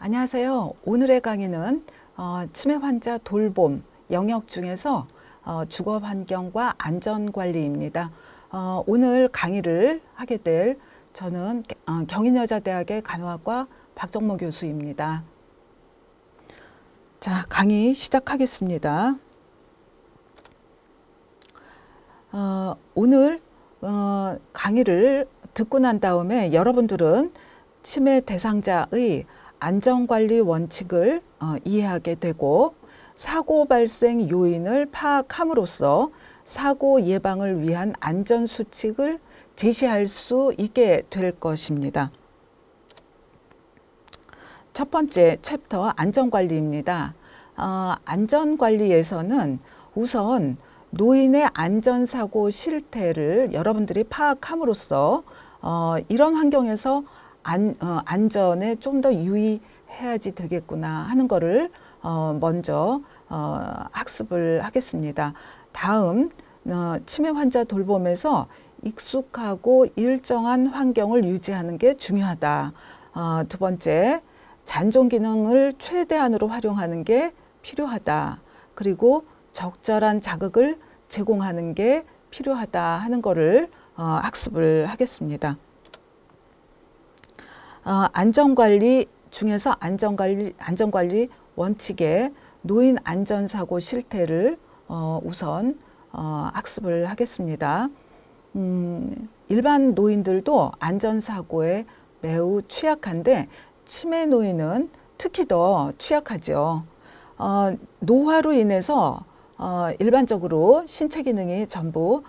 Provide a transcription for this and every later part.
안녕하세요. 오늘의 강의는 치매 환자 돌봄 영역 중에서 주거환경과 안전관리입니다. 오늘 강의를 하게 될 저는 경인여자대학의 간호학과 박정모 교수입니다. 자, 강의 시작하겠습니다. 오늘 강의를 듣고 난 다음에 여러분들은 치매 대상자의 안전관리 원칙을 이해하게 되고 사고 발생 요인을 파악함으로써 사고 예방을 위한 안전수칙을 제시할 수 있게 될 것입니다. 첫 번째 챕터 안전관리입니다. 안전관리에서는 우선 노인의 안전사고 실태를 여러분들이 파악함으로써 이런 환경에서 안전에 좀 더 유의해야지 되겠구나 하는 거를 먼저 학습을 하겠습니다. 다음 치매 환자 돌봄에서 익숙하고 일정한 환경을 유지하는 게 중요하다. 두 번째, 잔존 기능을 최대한으로 활용하는 게 필요하다. 그리고 적절한 자극을 제공하는 게 필요하다 하는 거를 학습을 하겠습니다. 안전관리 중에서 안전관리 원칙의 노인 안전사고 실태를 우선 학습을 하겠습니다. 일반 노인들도 안전사고에 매우 취약한데 치매 노인은 특히 더 취약하죠. 노화로 인해서 일반적으로 신체 기능이 전부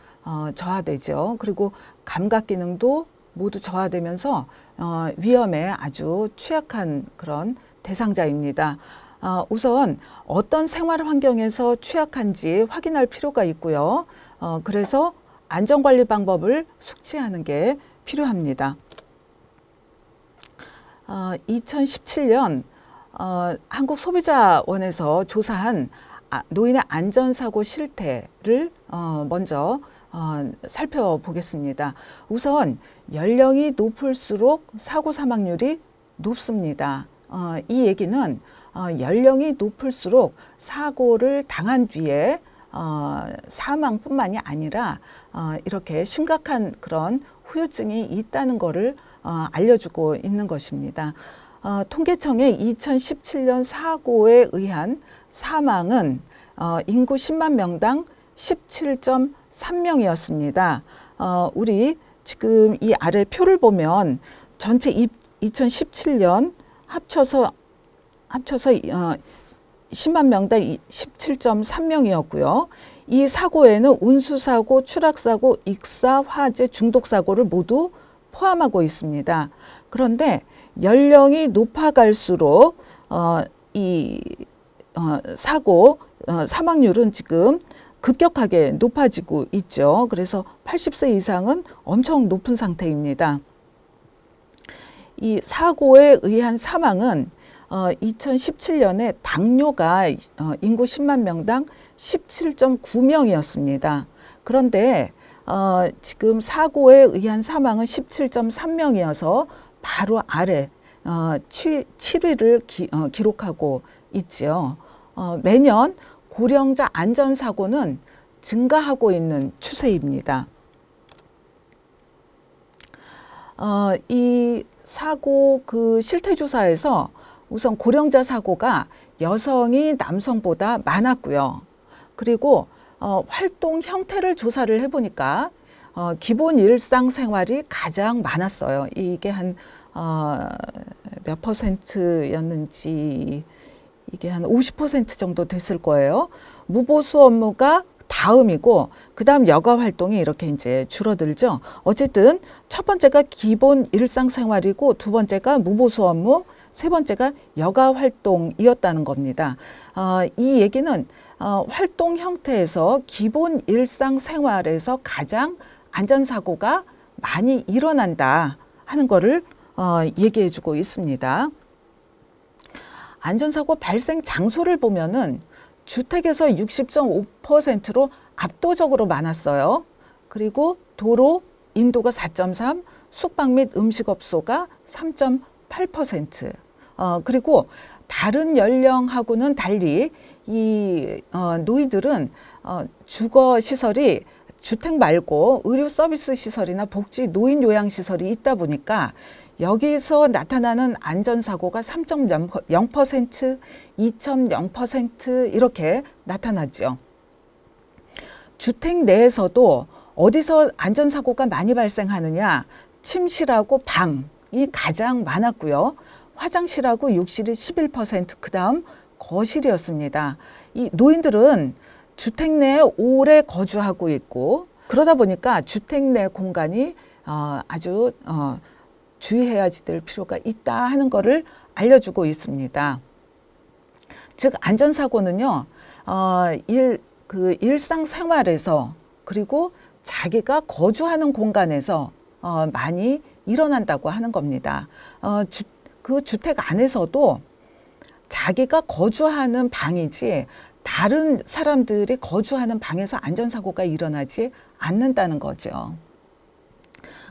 저하되죠. 그리고 감각 기능도 모두 저하되면서 위험에 아주 취약한 그런 대상자입니다. 우선 어떤 생활 환경에서 취약한지 확인할 필요가 있고요. 그래서 안전관리 방법을 숙지하는 게 필요합니다. 2017년 한국소비자원에서 조사한 노인의 안전사고 실태를 먼저 살펴보겠습니다. 우선 연령이 높을수록 사고 사망률이 높습니다. 이 얘기는 연령이 높을수록 사고를 당한 뒤에 사망뿐만이 아니라 이렇게 심각한 그런 후유증이 있다는 것을 알려주고 있는 것입니다. 통계청의 2017년 사고에 의한 사망은 인구 10만 명당 17.3명이었습니다. 우리 지금 이 아래 표를 보면 전체 2017년 합쳐서 10만 명당 17.3명이었고요. 이 사고에는 운수사고, 추락사고, 익사, 화재, 중독사고를 모두 포함하고 있습니다. 그런데 연령이 높아갈수록 사망률은 지금 급격하게 높아지고 있죠. 그래서 80세 이상은 엄청 높은 상태입니다. 이 사고에 의한 사망은 2017년에 당뇨가 인구 10만 명당 17.9명이었습니다. 그런데 지금 사고에 의한 사망은 17.3명이어서 바로 아래 7위를 기록하고 있죠. 매년 고령자 안전사고는 증가하고 있는 추세입니다. 이 사고 실태조사에서 우선 고령자 사고가 여성이 남성보다 많았고요. 그리고 활동 형태를 조사를 해보니까 기본 일상생활이 가장 많았어요. 이게 한 몇 퍼센트였는지 이게 한 50% 정도 됐을 거예요. 무보수 업무가 다음이고 그 다음 여가 활동이 이렇게 이제 줄어들죠. 어쨌든 첫 번째가 기본 일상생활이고 두 번째가 무보수 업무, 세 번째가 여가 활동이었다는 겁니다. 이 얘기는 활동 형태에서 기본 일상생활에서 가장 안전사고가 많이 일어난다 하는 거를 얘기해 주고 있습니다. 안전사고 발생 장소를 보면은 주택에서 60.5%로 압도적으로 많았어요. 그리고 도로, 인도가 4.3, 숙박 및 음식업소가 3.8%. 그리고 다른 연령하고는 달리 이 노인들은 주거 시설이 주택 말고 의료 서비스 시설이나 복지 노인 요양 시설이 있다 보니까 여기서 나타나는 안전사고가 3.0%, 2.0% 이렇게 나타났죠. 주택 내에서도 어디서 안전사고가 많이 발생하느냐, 침실하고 방이 가장 많았고요. 화장실하고 욕실이 11%, 그 다음 거실이었습니다. 이 노인들은 주택 내에 오래 거주하고 있고 그러다 보니까 주택 내 공간이 아주 주의해야 될 필요가 있다 하는 것을 알려주고 있습니다. 즉 안전사고는요, 일상생활에서 그리고 자기가 거주하는 공간에서 많이 일어난다고 하는 겁니다. 그 주택 안에서도 자기가 거주하는 방이지 다른 사람들이 거주하는 방에서 안전사고가 일어나지 않는다는 거죠.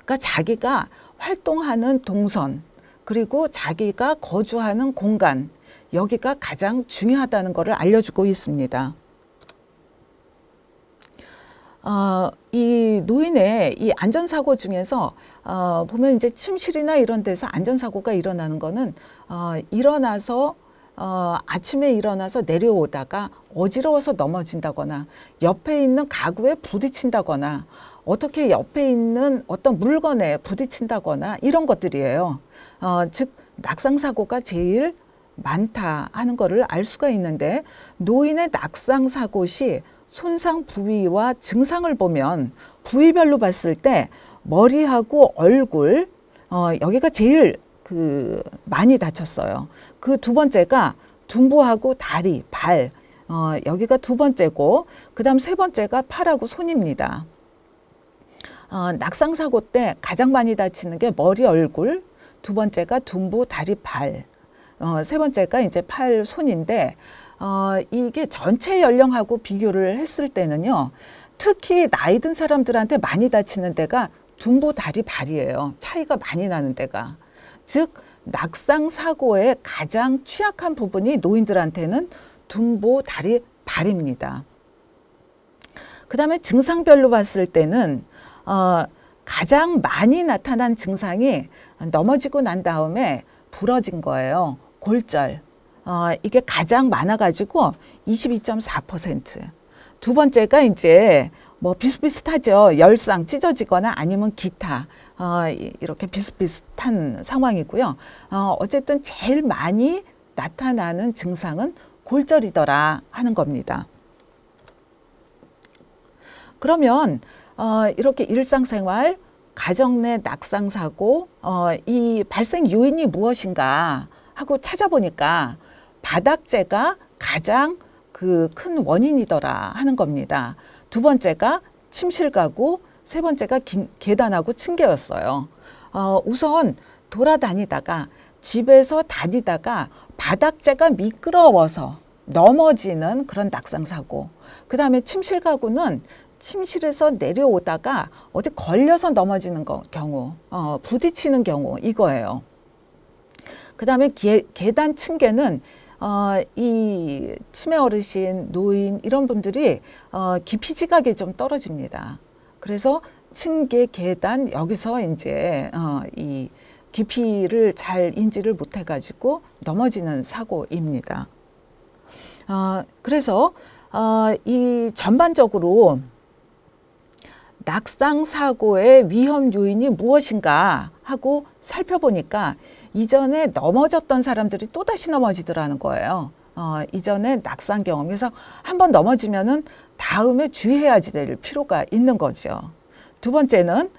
그러니까 자기가 활동하는 동선 그리고 자기가 거주하는 공간 여기가 가장 중요하다는 것을 알려주고 있습니다. 이 노인의 이 안전사고 중에서 보면 이제 침실이나 이런 데서 안전사고가 일어나는 거는 일어나서 아침에 일어나서 내려오다가 어지러워서 넘어진다거나 옆에 있는 가구에 부딪힌다거나 어떻게 옆에 있는 어떤 물건에 부딪힌다거나 이런 것들이에요. 즉 낙상사고가 제일 많다 하는 것을 알 수가 있는데 노인의 낙상사고 시 손상 부위와 증상을 보면 부위별로 봤을 때 머리하고 얼굴 여기가 제일 많이 다쳤어요. 그 두 번째가 둔부하고 다리, 발 여기가 두 번째고 그 다음 세 번째가 팔하고 손입니다. 낙상사고 때 가장 많이 다치는 게 머리, 얼굴, 두 번째가 둔부, 다리, 발, 세 번째가 이제 팔, 손인데 이게 전체 연령하고 비교를 했을 때는요. 특히 나이 든 사람들한테 많이 다치는 데가 둔부, 다리, 발이에요. 차이가 많이 나는 데가. 즉 낙상사고의 가장 취약한 부분이 노인들한테는 둔부, 다리, 발입니다. 그 다음에 증상별로 봤을 때는 가장 많이 나타난 증상이 넘어지고 난 다음에 부러진 거예요. 골절. 이게 가장 많아가지고 22.4%. 두 번째가 이제 뭐 비슷비슷하죠. 열상 찢어지거나 아니면 기타 이렇게 비슷비슷한 상황이고요. 어쨌든 제일 많이 나타나는 증상은 골절이더라 하는 겁니다. 그러면 이렇게 일상생활, 가정 내 낙상사고 이 발생 요인이 무엇인가 하고 찾아보니까 바닥재가 가장 큰 원인이더라 하는 겁니다. 두 번째가 침실 가구, 세 번째가 계단하고 층계였어요. 우선 돌아다니다가 집에서 다니다가 바닥재가 미끄러워서 넘어지는 그런 낙상사고. 그 다음에 침실 가구는 침실에서 내려오다가 어디 걸려서 넘어지는 경우, 부딪히는 경우 이거예요. 그 다음에 계단 층계는 이 치매 어르신, 노인 이런 분들이 깊이 지각이 좀 떨어집니다. 그래서 층계, 계단 여기서 이제 이 깊이를 잘 인지를 못해가지고 넘어지는 사고입니다. 그래서 이 전반적으로 낙상사고의 위험 요인이 무엇인가 하고 살펴보니까 이전에 넘어졌던 사람들이 또다시 넘어지더라는 거예요. 이전에 낙상 경험. 그래서 한번 넘어지면은 다음에 주의해야 될 필요가 있는 거죠. 두 번째는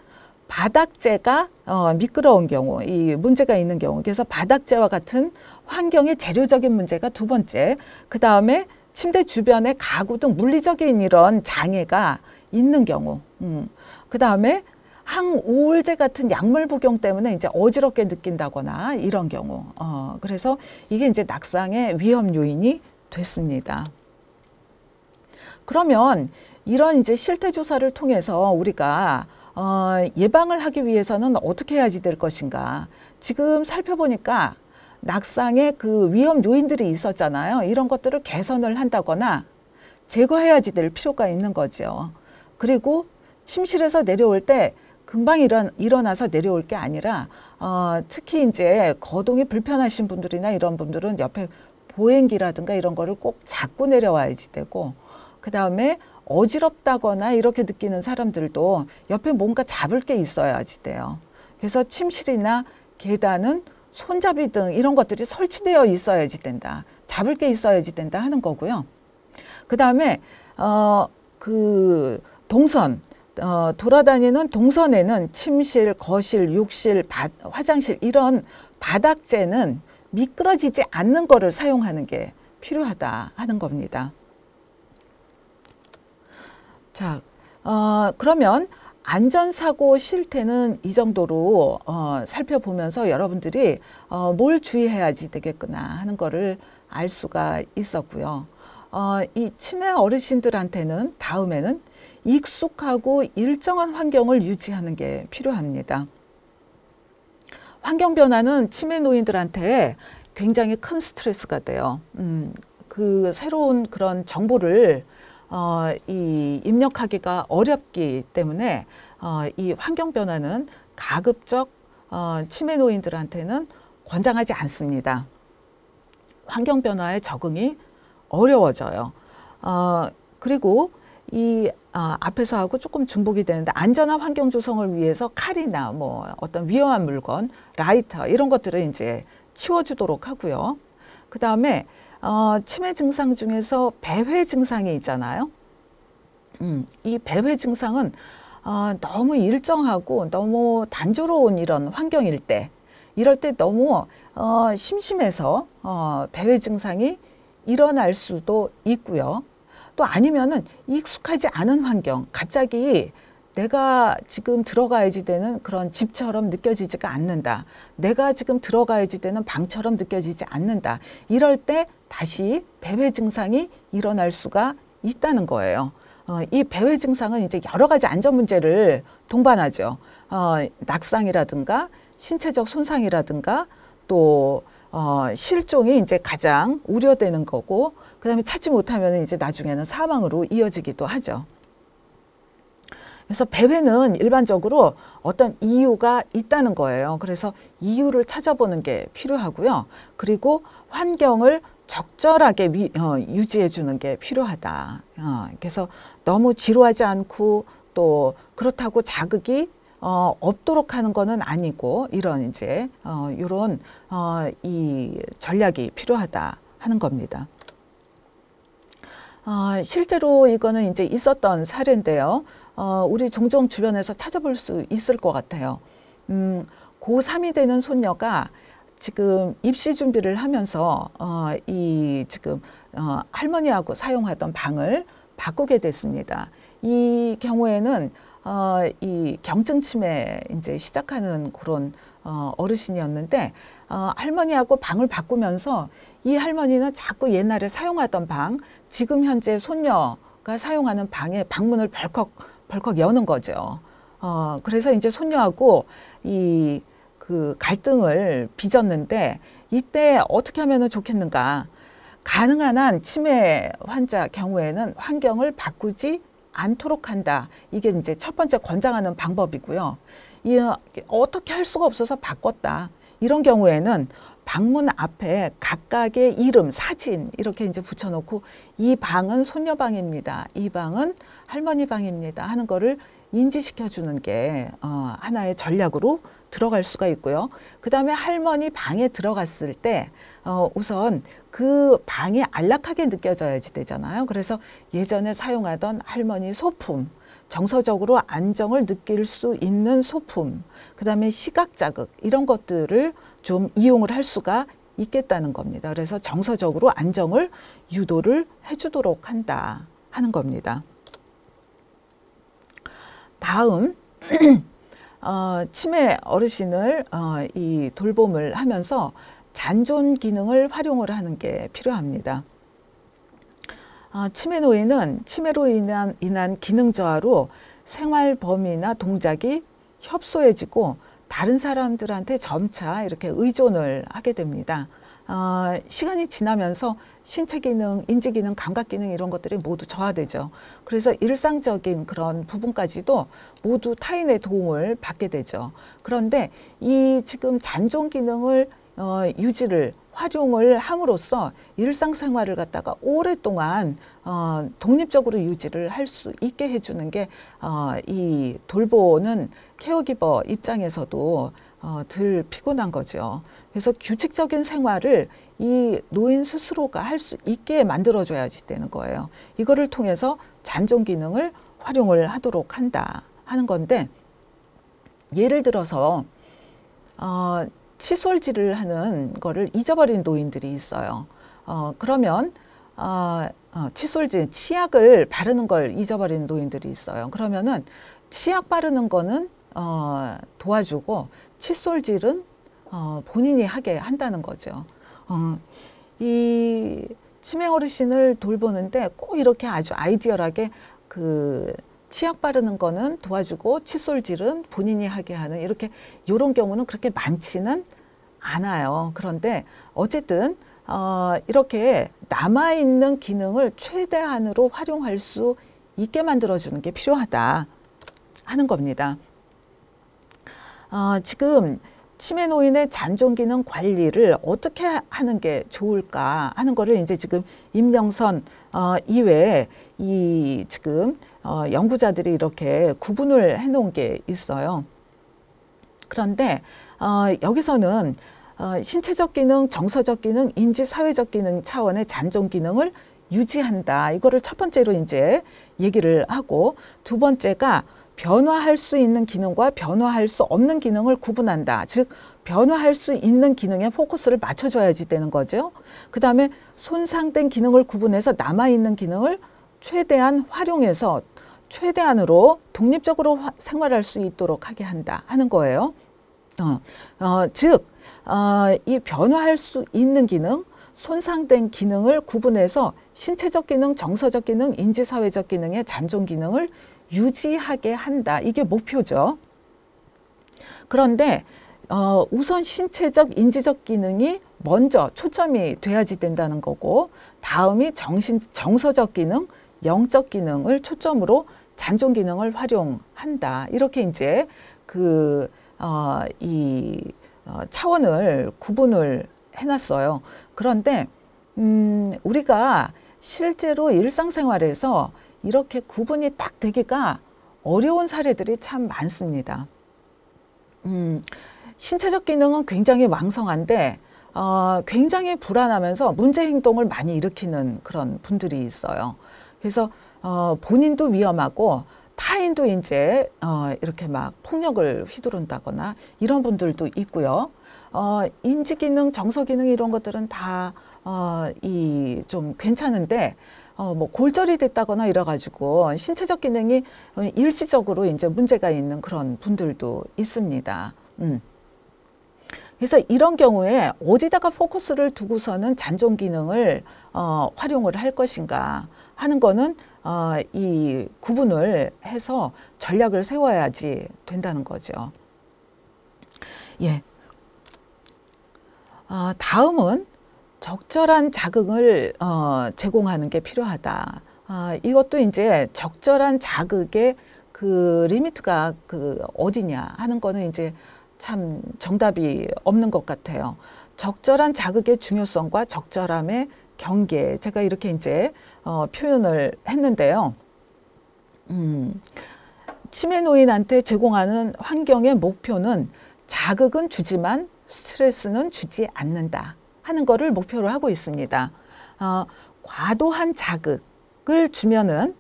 바닥재가 미끄러운 경우, 이 문제가 있는 경우. 그래서 바닥재와 같은 환경의 재료적인 문제가 두 번째. 그 다음에 침대 주변에 가구 등 물리적인 이런 장애가 있는 경우. 그 다음에 항우울제 같은 약물 복용 때문에 이제 어지럽게 느낀다거나 이런 경우. 그래서 이게 이제 낙상의 위험 요인이 됐습니다. 그러면 이런 이제 실태 조사를 통해서 우리가 예방을 하기 위해서는 어떻게 해야지 될 것인가. 지금 살펴보니까 낙상의 그 위험 요인들이 있었잖아요. 이런 것들을 개선을 한다거나 제거해야지 될 필요가 있는 거죠. 그리고 침실에서 내려올 때 금방 일어나서 내려올 게 아니라 특히 이제 거동이 불편하신 분들이나 이런 분들은 옆에 보행기라든가 이런 거를 꼭 잡고 내려와야지 되고, 그 다음에 어지럽다거나 이렇게 느끼는 사람들도 옆에 뭔가 잡을 게 있어야지 돼요. 그래서 침실이나 계단은 손잡이 등 이런 것들이 설치되어 있어야지 된다. 잡을 게 있어야지 된다 하는 거고요. 그 다음에 그 동선, 돌아다니는 동선에는 침실, 거실, 욕실, 화장실 이런 바닥재는 미끄러지지 않는 거를 사용하는 게 필요하다 하는 겁니다. 자, 그러면 안전사고 실태는 이 정도로 살펴보면서 여러분들이 뭘 주의해야지 되겠구나 하는 거를 알 수가 있었고요. 이 치매 어르신들한테는 다음에는 익숙하고 일정한 환경을 유지하는 게 필요합니다. 환경 변화는 치매 노인들한테 굉장히 큰 스트레스가 돼요. 그 새로운 그런 정보를 입력하기가 어렵기 때문에 이 환경 변화는 가급적 치매 노인들한테는 권장하지 않습니다. 환경 변화에 적응이 어려워져요. 그리고 이 앞에서 하고 조금 중복이 되는데, 안전한 환경 조성을 위해서 칼이나 뭐 어떤 위험한 물건, 라이터 이런 것들을 이제 치워주도록 하고요. 그 다음에 치매 증상 중에서 배회 증상이 있잖아요. 이 배회 증상은 너무 일정하고 너무 단조로운 이런 환경일 때, 이럴 때 너무 심심해서 배회 증상이 일어날 수도 있고요. 또 아니면은 익숙하지 않은 환경, 갑자기 내가 지금 들어가야지 되는 그런 집처럼 느껴지지가 않는다. 내가 지금 들어가야지 되는 방처럼 느껴지지 않는다. 이럴 때 다시 배회 증상이 일어날 수가 있다는 거예요. 이 배회 증상은 이제 여러 가지 안전 문제를 동반하죠. 낙상이라든가 신체적 손상이라든가 또 실종이 이제 가장 우려되는 거고, 그 다음에 찾지 못하면 이제 나중에는 사망으로 이어지기도 하죠. 그래서 배회는 일반적으로 어떤 이유가 있다는 거예요. 그래서 이유를 찾아보는 게 필요하고요. 그리고 환경을 적절하게 유지해 주는 게 필요하다. 그래서 너무 지루하지 않고 또 그렇다고 자극이 없도록 하는 거는 아니고, 이런 이제 이런 이 전략이 필요하다 하는 겁니다. 실제로 이거는 이제 있었던 사례인데요. 우리 종종 주변에서 찾아볼 수 있을 것 같아요. 고3이 되는 손녀가 지금 입시 준비를 하면서 이 지금 할머니하고 사용하던 방을 바꾸게 됐습니다. 이 경우에는 이 경증 치매 이제 시작하는 그런 어르신이었는데, 할머니하고 방을 바꾸면서 이 할머니는 자꾸 옛날에 사용하던 방, 지금 현재 손녀가 사용하는 방에 방문을 벌컥 여는 거죠. 그래서 이제 손녀하고 이 그 갈등을 빚었는데, 이때 어떻게 하면 좋겠는가? 가능한 한 치매 환자 경우에는 환경을 바꾸지 않도록 한다. 이게 이제 첫 번째 권장하는 방법이고요. 어떻게 할 수가 없어서 바꿨다. 이런 경우에는 방문 앞에 각각의 이름, 사진 이렇게 이제 붙여놓고, 이 방은 손녀 방입니다. 이 방은 할머니 방입니다. 하는 거를 인지시켜 주는 게 하나의 전략으로 들어갈 수가 있고요. 그 다음에 할머니 방에 들어갔을 때 우선 그 방이 안락하게 느껴져야지 되잖아요. 그래서 예전에 사용하던 할머니 소품, 정서적으로 안정을 느낄 수 있는 소품, 그 다음에 시각 자극 이런 것들을 좀 이용을 할 수가 있겠다는 겁니다. 그래서 정서적으로 안정을 유도를 해주도록 한다 하는 겁니다. 다음 치매 어르신을 이 돌봄을 하면서 잔존 기능을 활용을 하는 게 필요합니다. 치매 노인은 치매로 인한 기능 저하로 생활 범위나 동작이 협소해지고 다른 사람들한테 점차 이렇게 의존을 하게 됩니다. 시간이 지나면서 신체 기능, 인지 기능, 감각 기능 이런 것들이 모두 저하되죠. 그래서 일상적인 그런 부분까지도 모두 타인의 도움을 받게 되죠. 그런데 이 지금 잔존 기능을 유지를 활용을 함으로써 일상생활을 갖다가 오랫동안 독립적으로 유지를 할 수 있게 해주는 게 이 돌보는 케어기버 입장에서도 덜 피곤한 거죠. 그래서 규칙적인 생활을 이 노인 스스로가 할 수 있게 만들어줘야지 되는 거예요. 이거를 통해서 잔존 기능을 활용을 하도록 한다 하는 건데, 예를 들어서 칫솔질을 하는 거를 잊어버린 노인들이 있어요. 그러면 칫솔질, 치약을 바르는 걸 잊어버린 노인들이 있어요. 그러면은 치약 바르는 거는 도와주고 칫솔질은 본인이 하게 한다는 거죠. 이 치매 어르신을 돌보는데 꼭 이렇게 아주 아이디얼하게 그 치약 바르는 거는 도와주고 칫솔질은 본인이 하게 하는 이런 경우는 그렇게 많지는 않아요. 그런데 어쨌든 이렇게 남아있는 기능을 최대한으로 활용할 수 있게 만들어주는 게 필요하다 하는 겁니다. 지금 치매 노인의 잔존 기능 관리를 어떻게 하는 게 좋을까 하는 거를 이제 지금 임영선 이외에 이 지금 연구자들이 이렇게 구분을 해 놓은 게 있어요. 그런데 여기서는 신체적 기능, 정서적 기능, 인지 사회적 기능 차원의 잔존 기능을 유지한다. 이거를 첫 번째로 이제 얘기를 하고, 두 번째가 변화할 수 있는 기능과 변화할 수 없는 기능을 구분한다. 즉 변화할 수 있는 기능에 포커스를 맞춰줘야지 되는 거죠. 그 다음에 손상된 기능을 구분해서 남아있는 기능을 최대한 활용해서 최대한으로 독립적으로 생활할 수 있도록 하게 한다 하는 거예요. 즉 이 변화할 수 있는 기능, 손상된 기능을 구분해서 신체적 기능, 정서적 기능, 인지사회적 기능의 잔존 기능을 유지하게 한다. 이게 목표죠. 그런데 우선 신체적, 인지적 기능이 먼저 초점이 돼야지 된다는 거고, 다음이 정서적 기능, 영적 기능을 초점으로 잔존 기능을 활용한다. 이렇게 이제 차원을 구분을 해놨어요. 그런데 우리가 실제로 일상생활에서 이렇게 구분이 딱 되기가 어려운 사례들이 참 많습니다. 신체적 기능은 굉장히 왕성한데 굉장히 불안하면서 문제 행동을 많이 일으키는 그런 분들이 있어요. 그래서 본인도 위험하고 타인도 이제 이렇게 막 폭력을 휘두른다거나 이런 분들도 있고요. 인지 기능, 정서 기능 이런 것들은 다 좀 괜찮은데 뭐 골절이 됐다거나 이래가지고 신체적 기능이 일시적으로 이제 문제가 있는 그런 분들도 있습니다. 그래서 이런 경우에 어디다가 포커스를 두고서는 잔존 기능을 활용을 할 것인가 하는 거는 이 구분을 해서 전략을 세워야지 된다는 거죠. 예. 다음은 적절한 자극을 제공하는 게 필요하다. 이것도 이제 적절한 자극의 그 리미트가 어디냐 하는 거는 이제 참 정답이 없는 것 같아요. 적절한 자극의 중요성과 적절함의 경계, 제가 이렇게 이제 표현을 했는데요. 치매 노인한테 제공하는 환경의 목표는 자극은 주지만 스트레스는 주지 않는다 하는 거를 목표로 하고 있습니다. 과도한 자극을 주면은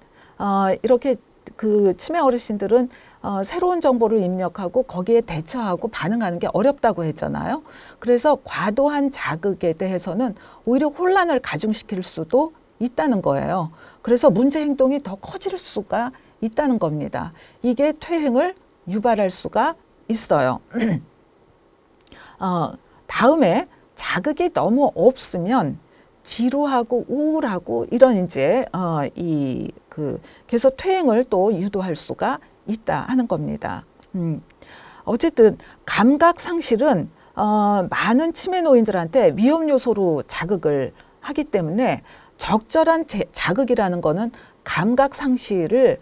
이렇게 그 치매 어르신들은 새로운 정보를 입력하고 거기에 대처하고 반응하는 게 어렵다고 했잖아요. 그래서 과도한 자극에 대해서는 오히려 혼란을 가중시킬 수도 있다는 거예요. 그래서 문제 행동이 더 커질 수가 있다는 겁니다. 이게 퇴행을 유발할 수가 있어요. 다음에 자극이 너무 없으면 지루하고 우울하고 이런 이제 그래서 퇴행을 또 유도할 수가 있다 하는 겁니다. 어쨌든 감각 상실은 많은 치매 노인들한테 위험 요소로 자극을 하기 때문에 적절한 자극이라는 거는 감각 상실을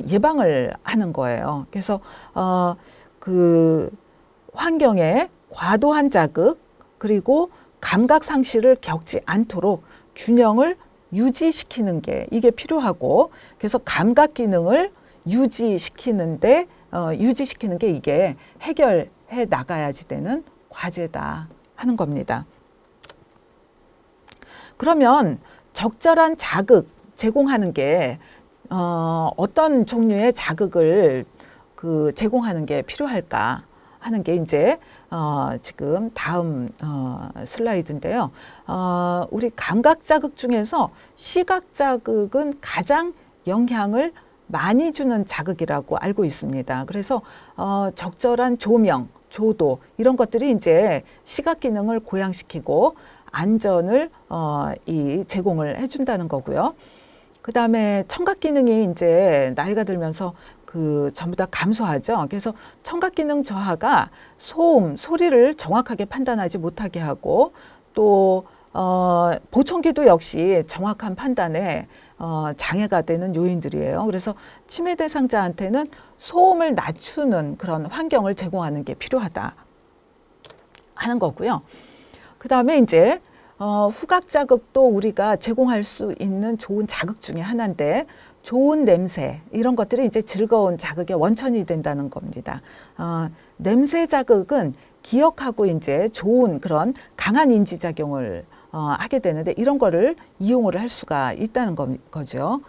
예방을 하는 거예요. 그래서 그 환경에 과도한 자극 그리고 감각 상실을 겪지 않도록 균형을 유지시키는 게 이게 필요하고, 그래서 감각 기능을 유지시키는 게 이게 해결해 나가야지 되는 과제다 하는 겁니다. 그러면 적절한 자극 제공하는 게 어떤 종류의 자극을 제공하는 게 필요할까 하는 게 이제 지금 다음 슬라이드인데요. 우리 감각 자극 중에서 시각 자극은 가장 영향을 많이 주는 자극이라고 알고 있습니다. 그래서 적절한 조명, 조도 이런 것들이 이제 시각 기능을 고양시키고 안전을 제공을 해준다는 거고요. 그 다음에 청각 기능이 이제 나이가 들면서 전부 다 감소하죠. 그래서 청각 기능 저하가 소음, 소리를 정확하게 판단하지 못하게 하고, 또 보청기도 역시 정확한 판단에 장애가 되는 요인들이에요. 그래서 치매 대상자한테는 소음을 낮추는 그런 환경을 제공하는 게 필요하다 하는 거고요. 그 다음에 이제 후각 자극도 우리가 제공할 수 있는 좋은 자극 중에 하나인데, 좋은 냄새 이런 것들이 이제 즐거운 자극의 원천이 된다는 겁니다. 냄새 자극은 기억하고 이제 좋은 그런 강한 인지작용을 하게 되는데, 이런 거를 이용을 할 수가 있다는 거죠.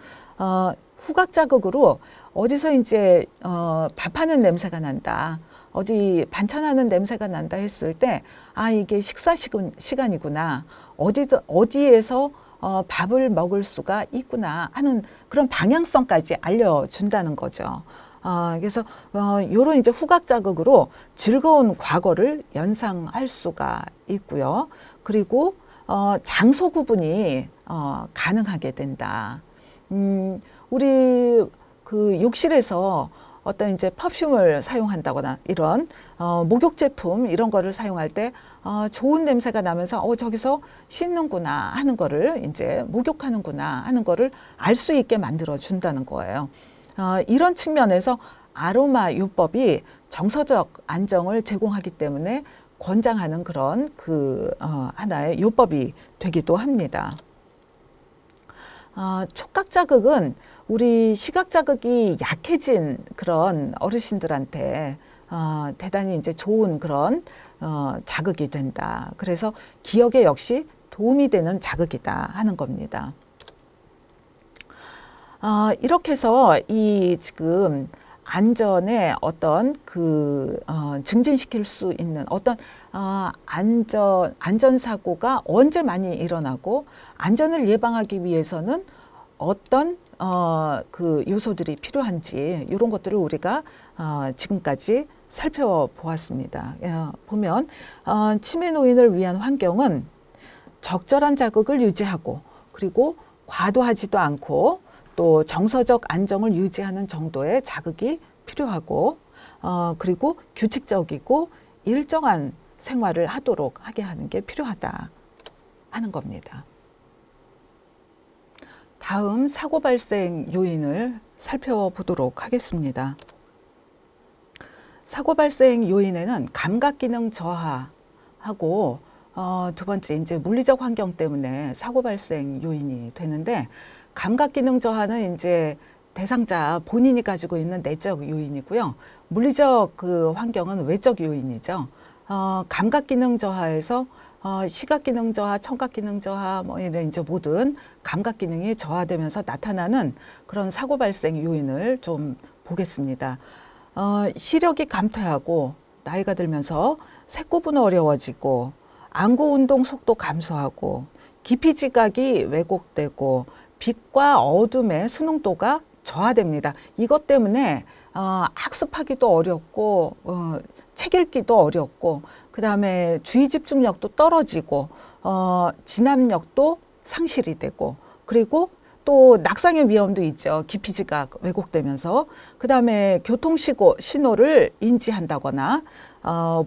후각 자극으로 어디서 이제 밥하는 냄새가 난다, 어디 반찬하는 냄새가 난다 했을 때, 이게 식사 시간이구나, 어디에서 밥을 먹을 수가 있구나 하는 그런 방향성까지 알려준다는 거죠. 그래서 이런 이제 후각 자극으로 즐거운 과거를 연상할 수가 있고요. 그리고 장소 구분이 가능하게 된다. 우리 욕실에서 어떤 이제 퍼퓸을 사용한다거나 이런 목욕 제품 이런 거를 사용할 때 좋은 냄새가 나면서 저기서 씻는구나 하는 거를, 이제 목욕하는구나 하는 거를 알 수 있게 만들어 준다는 거예요. 이런 측면에서 아로마 요법이 정서적 안정을 제공하기 때문에 권장하는 그런 하나의 요법이 되기도 합니다. 촉각 자극은 우리 시각 자극이 약해진 그런 어르신들한테 대단히 이제 좋은 그런 자극이 된다. 그래서 기억에 역시 도움이 되는 자극이다 하는 겁니다. 이렇게 해서 지금 안전에 어떤 증진시킬 수 있는 어떤 안전사고가 언제 많이 일어나고 안전을 예방하기 위해서는 어떤 요소들이 필요한지, 이런 것들을 우리가 지금까지 살펴보았습니다. 보면 치매 노인을 위한 환경은 적절한 자극을 유지하고, 그리고 과도하지도 않고, 또 정서적 안정을 유지하는 정도의 자극이 필요하고, 그리고 규칙적이고 일정한 생활을 하게 하는 게 필요하다 하는 겁니다. 다음 사고 발생 요인을 살펴보도록 하겠습니다. 사고 발생 요인에는 감각 기능 저하하고 두 번째 이제 물리적 환경 때문에 사고 발생 요인이 되는데, 감각 기능 저하는 이제 대상자 본인이 가지고 있는 내적 요인이고요. 물리적 환경은 외적 요인이죠. 감각 기능 저하에서 시각 기능 저하, 청각 기능 저하, 이런 이제 모든 감각 기능이 저하되면서 나타나는 그런 사고 발생 요인을 좀 보겠습니다. 시력이 감퇴하고, 나이가 들면서 색구분 어려워지고, 안구 운동 속도 감소하고, 깊이 지각이 왜곡되고, 빛과 어둠의 순응도가 저하됩니다. 이것 때문에 학습하기도 어렵고, 책 읽기도 어렵고, 그 다음에 주의 집중력도 떨어지고, 진압력도 상실이 되고, 그리고 또 낙상의 위험도 있죠. 기피지가 왜곡되면서. 그다음에 교통신호를 인지한다거나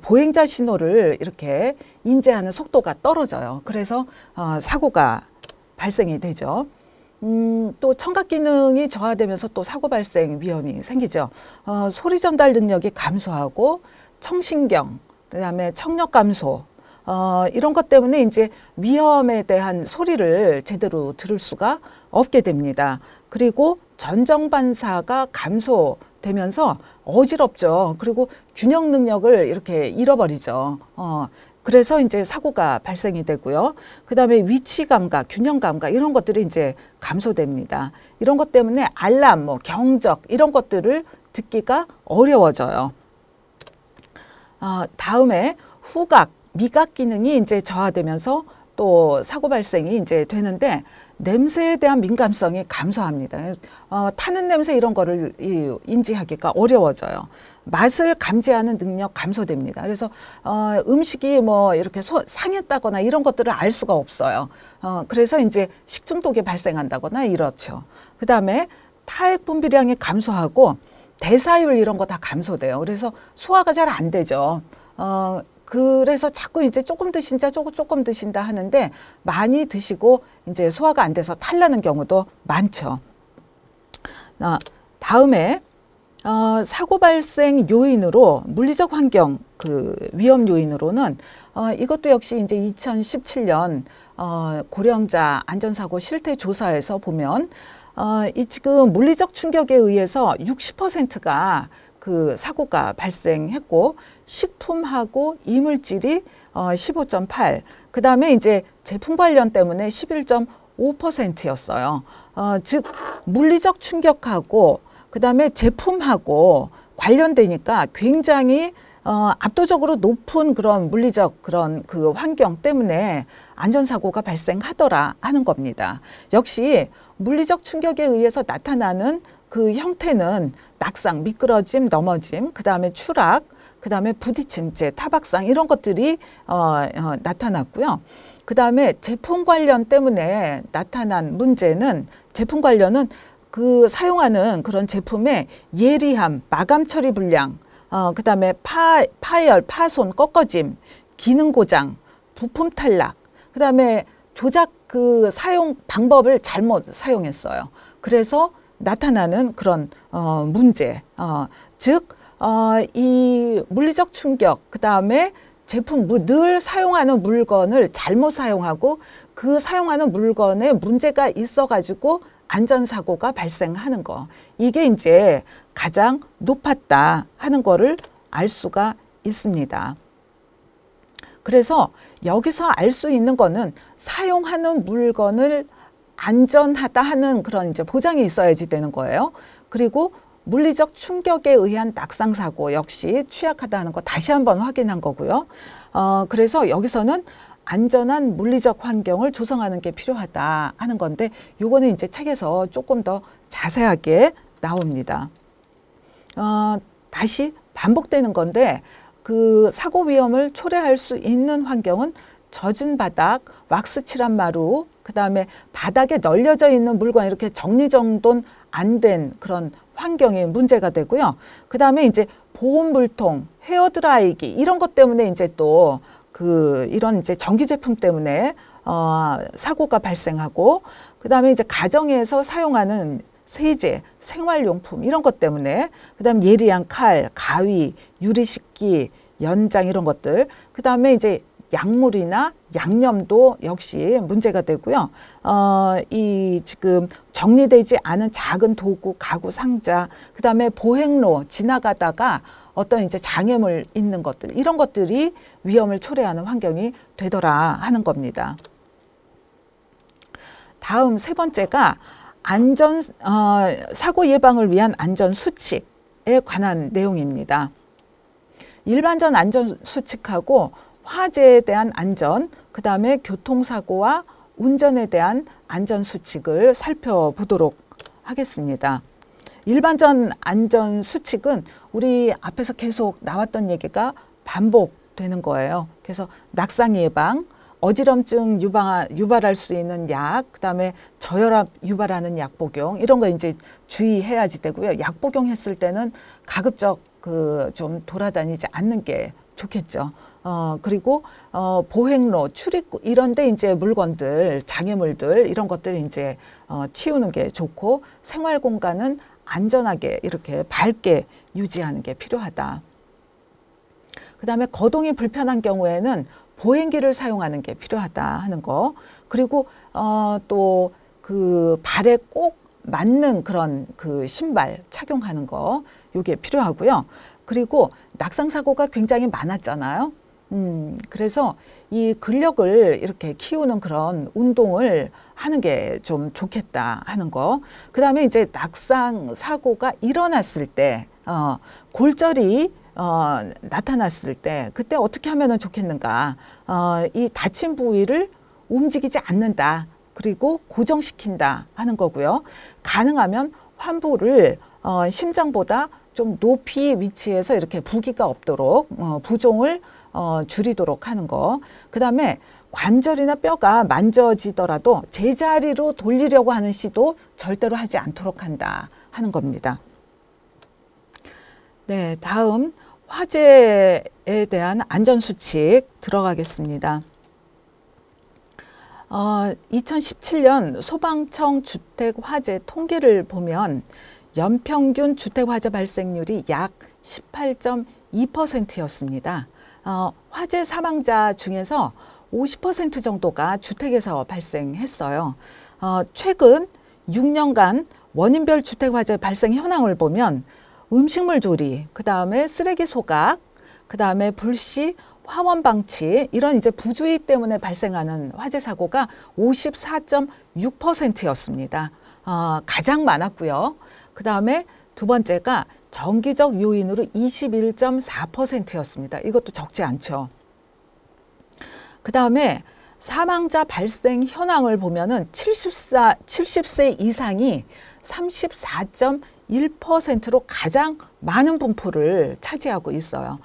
보행자 신호를 이렇게 인지하는 속도가 떨어져요. 그래서 사고가 발생이 되죠. 또 청각 기능이 저하되면서 또 사고 발생 위험이 생기죠. 소리 전달 능력이 감소하고 청신경, 그다음에 청력 감소, 이런 것 때문에 이제 위험에 대한 소리를 제대로 들을 수가 없게 됩니다. 그리고 전정 반사가 감소되면서 어지럽죠. 그리고 균형 능력을 이렇게 잃어버리죠. 그래서 이제 사고가 발생이 되고요. 그다음에 위치 감각, 균형 감각 이런 것들이 이제 감소됩니다. 이런 것 때문에 알람, 뭐 경적 이런 것들을 듣기가 어려워져요. 다음에 후각, 미각 기능이 이제 저하되면서 또 사고 발생이 이제 되는데 냄새에 대한 민감성이 감소합니다. 타는 냄새 이런 거를 인지하기가 어려워져요. 맛을 감지하는 능력 감소됩니다. 그래서 음식이 뭐 이렇게 상했다거나 이런 것들을 알 수가 없어요. 그래서 이제 식중독이 발생한다거나 이렇죠. 그다음에 타액 분비량이 감소하고 대사율 이런 거 다 감소돼요. 그래서 소화가 잘 안 되죠. 그래서 자꾸 이제 조금 드신다, 조금 드신다 하는데 많이 드시고 이제 소화가 안 돼서 탈나는 경우도 많죠. 다음에 사고 발생 요인으로 물리적 환경 그 위험 요인으로는 이것도 역시 이제 2017년 고령자 안전사고 실태 조사에서 보면 이 지금 물리적 충격에 의해서 60%가 그 사고가 발생했고 식품하고 이물질이 15.8, 그 다음에 이제 제품 관련 때문에 11.5%였어요. 즉 물리적 충격하고 그 다음에 제품하고 관련되니까 굉장히 압도적으로 높은 그런 물리적 그런 그 환경 때문에 안전사고가 발생하더라 하는 겁니다. 역시 물리적 충격에 의해서 나타나는 그 형태는 낙상, 미끄러짐, 넘어짐, 그 다음에 추락, 그 다음에 부딪힘, 타박상 이런 것들이 나타났고요. 그 다음에 제품 관련 때문에 나타난 문제는 제품 관련은 그 사용하는 그런 제품의 예리함, 마감 처리 불량, 그 다음에 파열, 파손, 꺾어짐, 기능 고장, 부품 탈락, 그 다음에 조작 그 사용 방법을 잘못 사용했어요. 그래서 나타나는 그런 문제, 즉 이 물리적 충격, 그 다음에 제품 늘 사용하는 물건을 잘못 사용하고 그 사용하는 물건에 문제가 있어가지고 안전사고가 발생하는 거, 이게 이제 가장 높았다 하는 거를 알 수가 있습니다. 그래서 여기서 알 수 있는 거는 사용하는 물건을 안전하다 하는 그런 이제 보장이 있어야지 되는 거예요. 그리고 물리적 충격에 의한 낙상사고 역시 취약하다는 거 다시 한번 확인한 거고요. 그래서 여기서는 안전한 물리적 환경을 조성하는 게 필요하다 하는 건데 요거는 이제 책에서 조금 더 자세하게 나옵니다. 다시 반복되는 건데 그 사고 위험을 초래할 수 있는 환경은 젖은 바닥, 왁스 칠한 마루, 그 다음에 바닥에 널려져 있는 물건 이렇게 정리정돈 안 된 그런 환경이 문제가 되고요. 그 다음에 이제 보온 물통, 헤어드라이기 이런 것 때문에 이제 또 이런 이제 전기 제품 때문에 사고가 발생하고, 그 다음에 이제 가정에서 사용하는 세제, 생활용품 이런 것 때문에, 그 다음에 예리한 칼, 가위, 유리식기, 연장 이런 것들, 그 다음에 이제 약물이나 양념도 역시 문제가 되고요. 이 지금 정리되지 않은 작은 도구, 가구, 상자, 그 다음에 보행로 지나가다가 어떤 이제 장애물 있는 것들, 이런 것들이 위험을 초래하는 환경이 되더라 하는 겁니다. 다음 세 번째가 사고 예방을 위한 안전 수칙에 관한 내용입니다. 일반전 안전 수칙하고 화재에 대한 안전, 그 다음에 교통사고와 운전에 대한 안전 수칙을 살펴보도록 하겠습니다. 일반전 안전 수칙은 우리 앞에서 계속 나왔던 얘기가 반복되는 거예요. 그래서 낙상 예방, 어지럼증 유발할 수 있는 약, 그다음에 저혈압 유발하는 약 복용 이런 거 이제 주의해야지 되고요. 약 복용했을 때는 가급적 좀 돌아다니지 않는 게 좋겠죠. 그리고 보행로, 출입구 이런 데 이제 물건들, 장애물들 이런 것들 이제 치우는 게 좋고, 생활 공간은 안전하게 이렇게 밝게 유지하는 게 필요하다. 그다음에 거동이 불편한 경우에는 보행기를 사용하는 게 필요하다 하는 거. 그리고 또 그 발에 꼭 맞는 그런 그 신발 착용하는 거, 요게 필요하고요. 그리고 낙상 사고가 굉장히 많았잖아요. 그래서 이 근력을 이렇게 키우는 그런 운동을 하는 게 좀 좋겠다 하는 거. 그다음에 이제 낙상 사고가 일어났을 때 골절이 나타났을 때 그때 어떻게 하면 좋겠는가. 이 다친 부위를 움직이지 않는다. 그리고 고정시킨다 하는 거고요. 가능하면 환부를 심장보다 좀 높이 위치해서 이렇게 부기가 없도록 부종을 줄이도록 하는 거. 그다음에 관절이나 뼈가 만져지더라도 제자리로 돌리려고 하는 시도 절대로 하지 않도록 한다 하는 겁니다. 네, 다음 화재에 대한 안전수칙 들어가겠습니다. 2017년 소방청 주택화재 통계를 보면 연평균 주택화재 발생률이 약 18.2%였습니다. 화재 사망자 중에서 50% 정도가 주택에서 발생했어요. 최근 6년간 원인별 주택화재 발생 현황을 보면 음식물 조리, 그 다음에 쓰레기 소각, 그 다음에 불씨, 화원 방치 이런 이제 부주의 때문에 발생하는 화재 사고가 54.6%였습니다. 가장 많았고요. 그 다음에 두 번째가 정기적 요인으로 21.4%였습니다. 이것도 적지 않죠. 그 다음에 사망자 발생 현황을 보면은 70세 이상이 34.1%로 가장 많은 분포를 차지하고 있어요.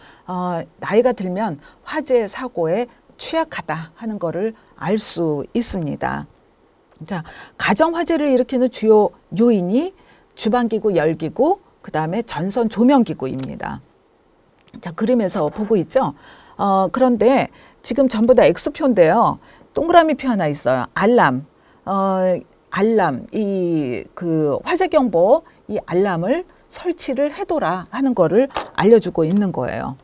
나이가 들면 화재 사고에 취약하다 하는 거를 알 수 있습니다. 자, 가정 화재를 일으키는 주요 요인이 주방기구, 열기구, 그 다음에 전선 조명기구입니다. 자, 그림에서 보고 있죠. 그런데 지금 전부 다 X표인데요. 동그라미 표 하나 있어요. 알람. 알람, 그 화재 경보 이 알람을 설치를 해둬라 하는 거를 알려주고 있는 거예요.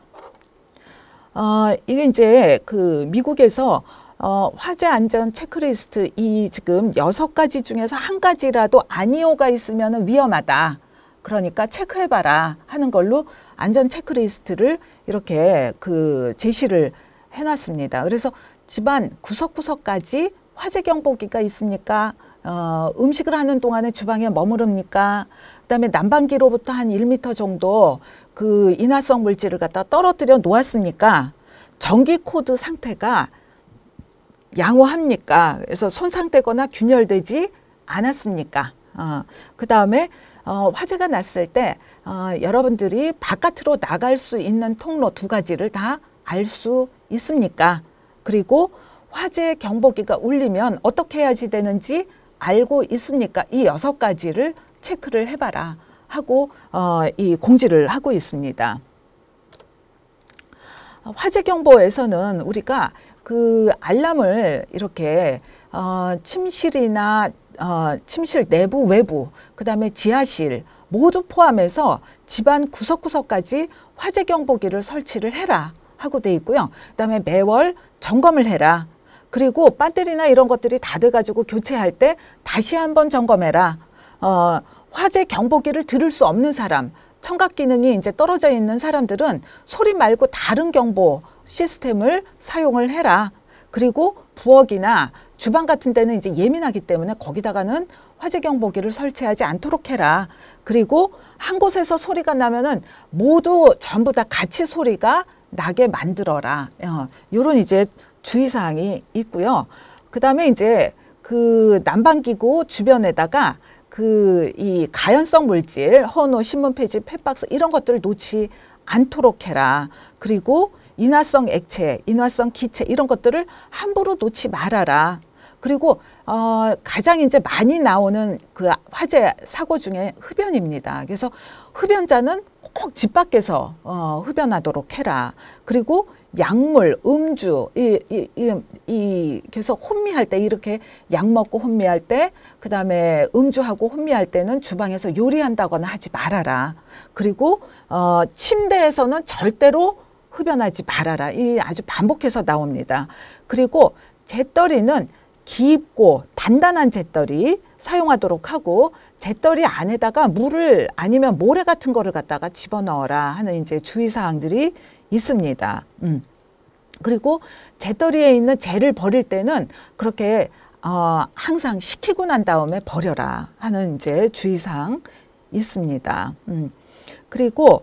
이게 이제 그 미국에서 화재 안전 체크리스트 이 지금 6가지 중에서 한 가지라도 아니오가 있으면 위험하다. 그러니까 체크해봐라 하는 걸로 안전 체크리스트를 이렇게 그 제시를 해놨습니다. 그래서 집안 구석구석까지 화재 경보기가 있습니까? 음식을 하는 동안에 주방에 머무릅니까? 그다음에 난방기로부터 한 1m 정도 그 인화성 물질을 갖다 떨어뜨려 놓았습니까? 전기 코드 상태가 양호합니까? 그래서 손상되거나 균열되지 않았습니까? 그다음에 화재가 났을 때 여러분들이 바깥으로 나갈 수 있는 통로 2가지를 다 알 수 있습니까? 그리고 화재 경보기가 울리면 어떻게 해야지 되는지 알고 있습니까? 이 6가지를 체크를 해봐라 하고 이 공지를 하고 있습니다. 화재 경보에서는 우리가 그 알람을 이렇게 침실이나 침실 내부 외부 그다음에 지하실 모두 포함해서 집안 구석구석까지 화재 경보기를 설치를 해라 하고 돼 있고요. 그다음에 매월 점검을 해라. 그리고 배터리나 이런 것들이 다 돼가지고 교체할 때 다시 한번 점검해라. 화재 경보기를 들을 수 없는 사람, 청각 기능이 이제 떨어져 있는 사람들은 소리 말고 다른 경보 시스템을 사용을 해라. 그리고 부엌이나 주방 같은 데는 이제 예민하기 때문에 거기다가는 화재 경보기를 설치하지 않도록 해라. 그리고 한 곳에서 소리가 나면은 모두 전부 다 같이 소리가 나게 만들어라. 요런 이제 주의사항이 있고요. 그 다음에 이제 그 난방기구 주변에다가 그 이 가연성 물질, 헌옷, 신문 페이지, 펫박스 이런 것들을 놓지 않도록 해라. 그리고 인화성 액체, 인화성 기체 이런 것들을 함부로 놓지 말아라. 그리고 가장 이제 많이 나오는 그 화재 사고 중에 흡연입니다. 그래서 흡연자는 꼭 집 밖에서 흡연하도록 해라. 그리고 약물, 음주, 그래서 혼미할 때 이렇게 약 먹고 혼미할 때, 그 다음에 음주하고 혼미할 때는 주방에서 요리한다거나 하지 말아라. 그리고 침대에서는 절대로 흡연하지 말아라. 이 아주 반복해서 나옵니다. 그리고 재떨이는 깊고 단단한 재떨이 사용하도록 하고 재떨이 안에다가 물을 아니면 모래 같은 거를 갖다가 집어넣어라 하는 이제 주의사항들이 있습니다. 그리고 재떨이에 있는 재를 버릴 때는 그렇게 항상 식히고 난 다음에 버려라 하는 이제 주의사항 있습니다. 그리고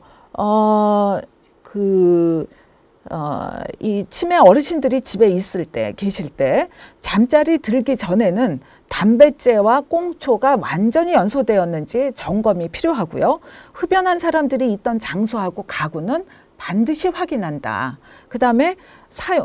이 치매 어르신들이 집에 있을 때, 계실 때 잠자리 들기 전에는 담뱃재와 꽁초가 완전히 연소되었는지 점검이 필요하고요. 흡연한 사람들이 있던 장소하고 가구는 반드시 확인한다. 그 다음에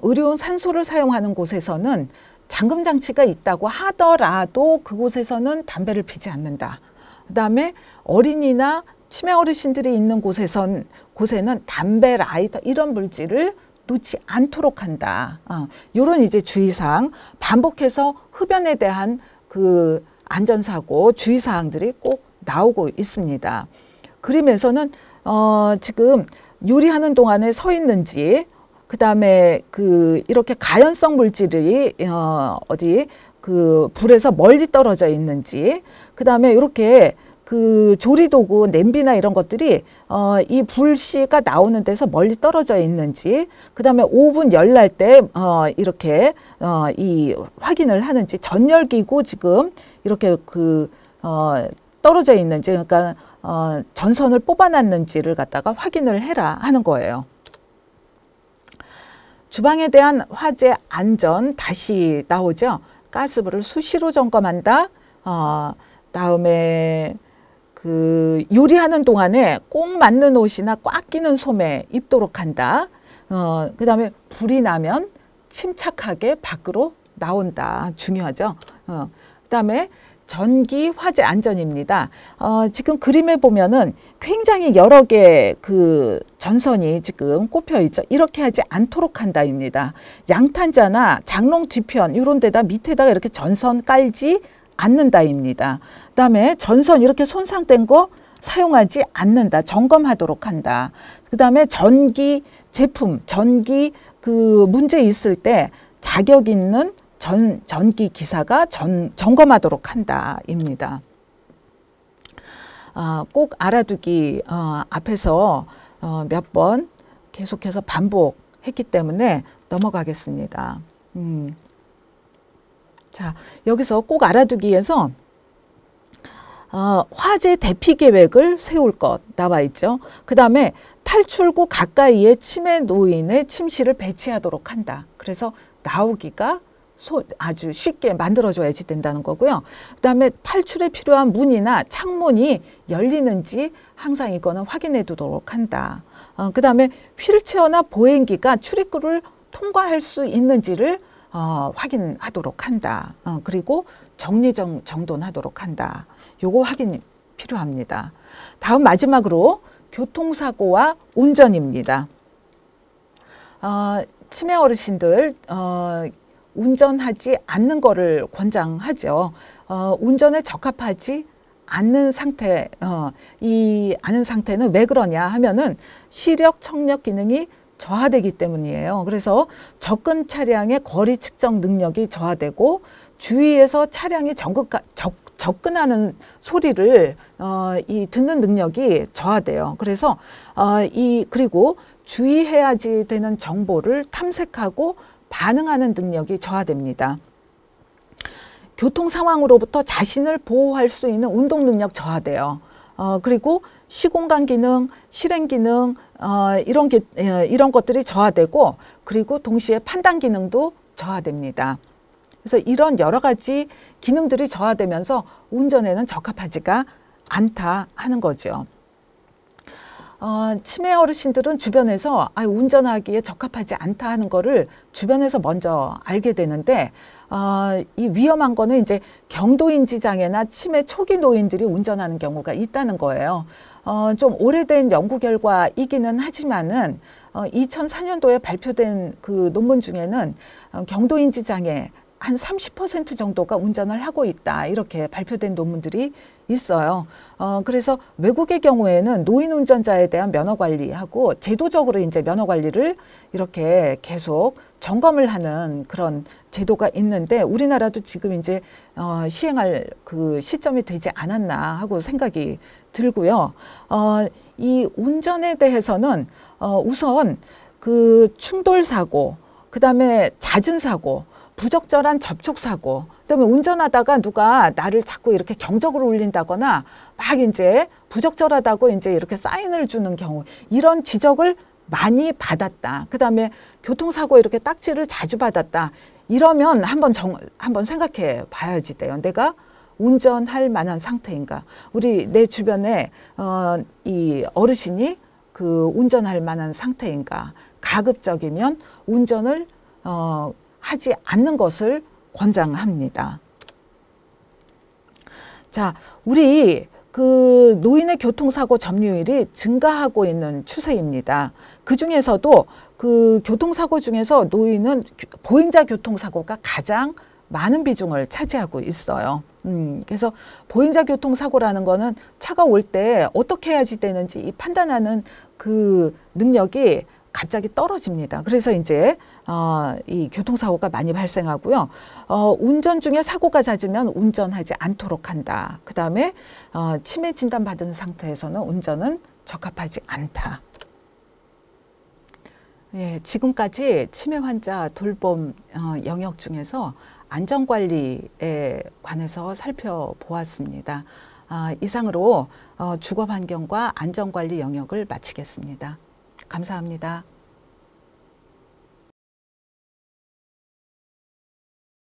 의료용 산소를 사용하는 곳에서는 잠금 장치가 있다고 하더라도 그곳에서는 담배를 피지 않는다. 그 다음에 어린이나 치매 어르신들이 있는 곳에는 담배, 라이터 이런 물질을 놓지 않도록 한다. 이런 이제 주의사항, 반복해서 흡연에 대한 그 안전사고 주의사항들이 꼭 나오고 있습니다. 그림에서는 지금 요리하는 동안에 서 있는지, 그 다음에 이렇게 가연성 물질이 불에서 멀리 떨어져 있는지, 그 다음에 이렇게 조리도구, 냄비나 이런 것들이 이 불씨가 나오는 데서 멀리 떨어져 있는지, 그 다음에 오븐 열 날 때 이렇게 이 확인을 하는지, 전열기구 지금 이렇게 떨어져 있는지, 그러니까 전선을 뽑아놨는지를 갖다가 확인을 해라 하는 거예요. 주방에 대한 화재 안전 다시 나오죠. 가스불을 수시로 점검한다. 다음에 요리하는 동안에 꼭 맞는 옷이나 꽉 끼는 소매 입도록 한다. 그 다음에 불이 나면 침착하게 밖으로 나온다. 중요하죠. 그 다음에 전기 화재 안전입니다. 지금 그림에 보면은 굉장히 여러 개 전선이 지금 꼽혀 있죠. 이렇게 하지 않도록 한다입니다. 양탄자나 장롱 뒤편 이런 데다 밑에다가 이렇게 전선 깔지 않는다입니다. 그 다음에 전선 이렇게 손상된 거 사용하지 않는다. 점검하도록 한다. 그 다음에 전기 제품, 전기 문제 있을 때 자격 있는 전기 기사가 점검하도록 한다입니다. 꼭 알아두기 앞에서 몇 번 계속해서 반복했기 때문에 넘어가겠습니다. 자, 여기서 꼭 알아두기 위해서 화재 대피 계획을 세울 것 나와 있죠. 그 다음에 탈출구 가까이에 치매 노인의 침실을 배치하도록 한다. 그래서 나오기가 아주 쉽게 만들어줘야지 된다는 거고요. 그 다음에 탈출에 필요한 문이나 창문이 열리는지 항상 이거는 확인해 두도록 한다. 그 다음에 휠체어나 보행기가 출입구를 통과할 수 있는지를 확인하도록 한다. 그리고 정리정돈하도록 한다. 요거 확인이 필요합니다. 다음 마지막으로 교통사고와 운전입니다. 치매 어르신들 운전하지 않는 거를 권장하죠. 운전에 적합하지 않는 상태, 않은 상태는 왜 그러냐 하면은 시력, 청력 기능이 저하되기 때문이에요. 그래서 접근 차량의 거리 측정 능력이 저하되고 주위에서 차량이 접근하는 소리를 듣는 능력이 저하돼요. 그래서 그리고 주의해야지 되는 정보를 탐색하고 반응하는 능력이 저하됩니다. 교통 상황으로부터 자신을 보호할 수 있는 운동 능력 저하돼요. 그리고 시공간 기능, 실행 기능 이런 것들이 저하되고 그리고 동시에 판단 기능도 저하됩니다. 그래서 이런 여러 가지 기능들이 저하되면서 운전에는 적합하지가 않다 하는 거죠. 치매 어르신들은 주변에서 운전하기에 적합하지 않다 하는 거를 주변에서 먼저 알게 되는데 이 위험한 거는 이제 경도인지 장애나 치매 초기 노인들이 운전하는 경우가 있다는 거예요. 좀 오래된 연구 결과이기는 하지만은 2004년도에 발표된 그 논문 중에는 경도인지 장애 한 30% 정도가 운전을 하고 있다, 이렇게 발표된 논문들이 있어요. 그래서 외국의 경우에는 노인 운전자에 대한 면허 관리하고 제도적으로 이제 면허 관리를 이렇게 계속 점검을 하는 그런 제도가 있는데, 우리나라도 지금 이제 시행할 그 시점이 되지 않았나 하고 생각이 들고요. 이 운전에 대해서는 우선 그 충돌 사고, 그다음에 잦은 사고, 부적절한 접촉 사고, 그다음에 운전하다가 누가 나를 자꾸 이렇게 경적으로 울린다거나 막 이제 부적절하다고 이제 이렇게 사인을 주는 경우, 이런 지적을 많이 받았다. 그다음에 교통사고 이렇게 딱지를 자주 받았다. 이러면 한번 생각해 봐야지 돼요. 내가 운전할 만한 상태인가? 내 주변에 이 어르신이 그 운전할 만한 상태인가? 가급적이면 운전을 하지 않는 것을 권장합니다. 자, 우리 그 노인의 교통사고 점유율이 증가하고 있는 추세입니다. 그 중에서도 그 교통사고 중에서 노인은 보행자 교통사고가 가장 많은 비중을 차지하고 있어요. 그래서 보행자 교통사고라는 거는 차가 올 때 어떻게 해야지 되는지 이 판단하는 그 능력이 갑자기 떨어집니다. 그래서 이제 이 교통사고가 많이 발생하고요. 운전 중에 사고가 잦으면 운전하지 않도록 한다. 그 다음에 치매 진단받은 상태에서는 운전은 적합하지 않다. 예, 지금까지 치매 환자 돌봄 영역 중에서 안전관리에 관해서 살펴보았습니다. 이상으로 주거환경과 안전관리 영역을 마치겠습니다. 감사합니다.